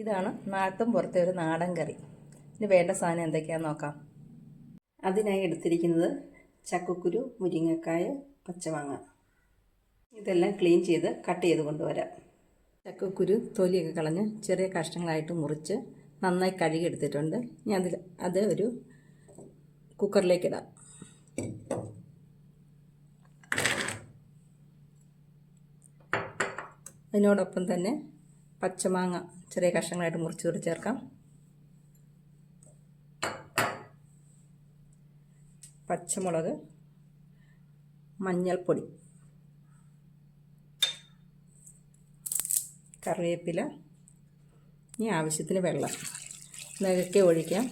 ഇതാണ് നാട്ടും പുറത്തെ ഒരു നാടൻ കറി. ഇതിന് വേണ്ട സാധനം എന്തൊക്കെയാണെന്ന് നോക്കാം. അതിനായി എടുത്തിരിക്കുന്നത് ചക്കക്കുരു, മുരിങ്ങക്കായ, പച്ചമാങ്ങ. ഇതെല്ലാം ക്ലീൻ ചെയ്ത് കട്ട് ചെയ്ത് കൊണ്ടുവരാം. ചക്കക്കുരു തൊലിയൊക്കെ കളഞ്ഞ് ചെറിയ കഷ്ണങ്ങളായിട്ട് മുറിച്ച് നന്നായി കഴുകി എടുത്തിട്ടുണ്ട്. ഇനി അത് ഒരു കുക്കറിലേക്ക് ഇടാം. അതിനോടൊപ്പം തന്നെ പച്ചമാങ്ങ ചെറിയ കഷ്ണങ്ങളായിട്ട് മുറിച്ച് ചേർക്കാം. പച്ചമുളക്, മഞ്ഞൾപ്പൊടി, കറിവേപ്പില, ഇനി ആവശ്യത്തിന് വെള്ളം നികക്കെ ഒഴിക്കാം.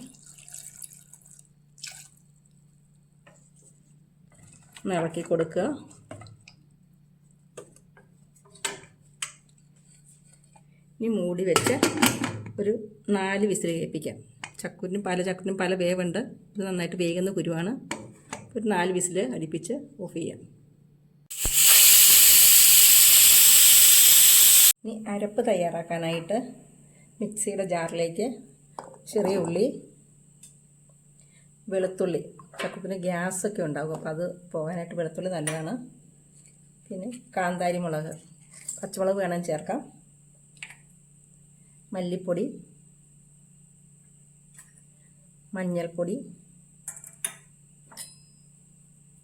ഇളക്കി കൊടുക്കുക. ഇനി മൂടി വെച്ച് ഒരു 4 വിസിൽ കേൾപ്പിക്കാം. ചക്കക്കുരിനും പല വേവുണ്ട്. ഇത് നന്നായിട്ട് വേകുന്ന കുരുവാണ്. ഒരു 4 വിസിൽ അടുപ്പിച്ച് ഓഫ് ചെയ്യാം. ഇനി അരപ്പ് തയ്യാറാക്കാനായിട്ട് മിക്സിയുടെ ജാറിലേക്ക് ചെറിയ ഉള്ളി, വെളുത്തുള്ളി, ചക്കക്കുരിന് ഗ്യാസൊക്കെ ഉണ്ടാകും, അപ്പോൾ അത് പോകാനായിട്ട് വെളുത്തുള്ളി നല്ലതാണ്. പിന്നെ കാന്താരി മുളക്, പച്ചമുളക് വേണം ചേർക്കാം. മല്ലിപ്പൊടി, മഞ്ഞൾപ്പൊടി,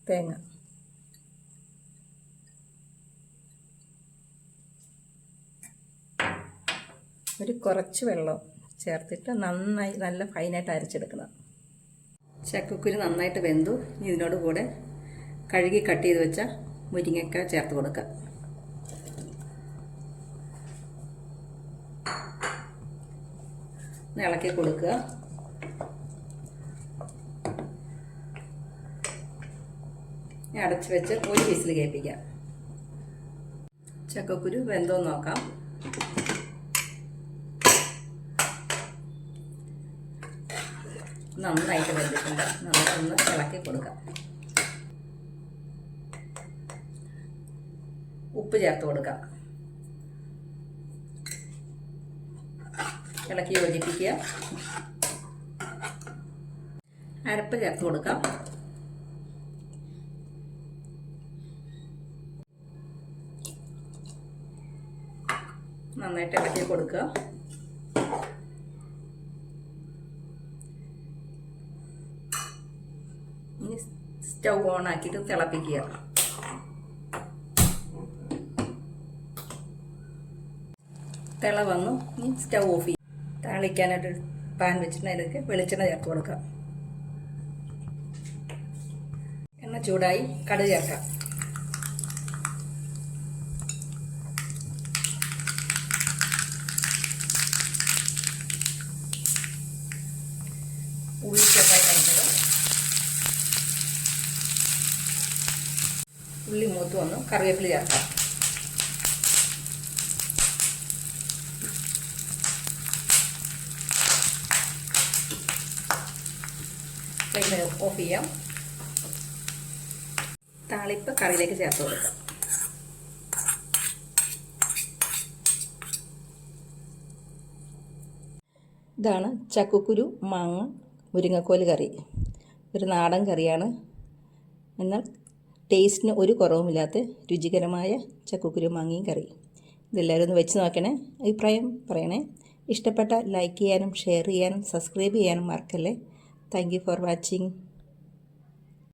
തേങ്ങ, കുറച്ച് വെള്ളം ചേർത്തിട്ട് നല്ല ഫൈനായിട്ട് അരച്ചെടുക്കണം. ചക്കക്കുരു നന്നായിട്ട് വെന്തു. ഇതിനോട് കൂടെ കഴുകി കട്ട് ചെയ്ത് വെച്ച മുരിങ്ങക്ക ചേർത്ത് കൊടുക്കുക. ഇളക്കി കൊടുക്കുക. അടച്ചു വെച്ച് ഒരു വിസിൽ കേൾപ്പിക്കാം. ചക്കക്കുരു വെന്തോ നോക്കാം. നന്നായിട്ട് വെന്തിട്ടുണ്ട്. നമുക്കൊന്ന് ഇളക്കി കൊടുക്കാം. ഉപ്പ് ചേർത്ത് കൊടുക്കാം. ഇളക്കി യോജിപ്പിക്കുക. അരപ്പ് ചേർത്ത് കൊടുക്കാം. നന്നായിട്ട് ഇളക്കി കൊടുക്കുക. ഇനി സ്റ്റൗ ഓൺ ആക്കിയിട്ട് തിളപ്പിക്കുക. തിള വന്നു. ഇനി സ്റ്റൗ ഓഫ് ചെയ്യുക. താളിക്കാനായിട്ട് പാൻ വെച്ചിട്ട് അതിലേക്ക് വെളിച്ചെണ്ണ ചേർത്ത് കൊടുക്കാം. എണ്ണ ചൂടായി കടുക് ചേർക്കാം. ഉള്ളി ചെറുതായി കഴിഞ്ഞത്. ഉള്ളി മൂത്ത് വന്നു. കറിവേപ്പില ചേർക്കാം. ഓഫ് ചെയ്യാം. താളിപ്പ് കറിയിലേക്ക് ചേർത്ത് കൊടുക്കാം. ഇതാണ് ചക്കക്കുരു, മാങ്ങ, മുരിങ്ങക്കോല് കറി. ഒരു നാടൻ കറിയാണ്. എന്നാൽ ടേസ്റ്റിന് ഒരു കുറവുമില്ലാത്ത രുചികരമായ ചക്കക്കുരു മാങ്ങയും കറി. ഇതെല്ലാവരും ഒന്ന് വെച്ച് നോക്കണേ. അഭിപ്രായം പറയണേ. ഇഷ്ടപ്പെട്ട ലൈക്ക് ചെയ്യാനും ഷെയർ ചെയ്യാനും സബ്സ്ക്രൈബ് ചെയ്യാനും മറക്കല്ലേ. Thank you for watching.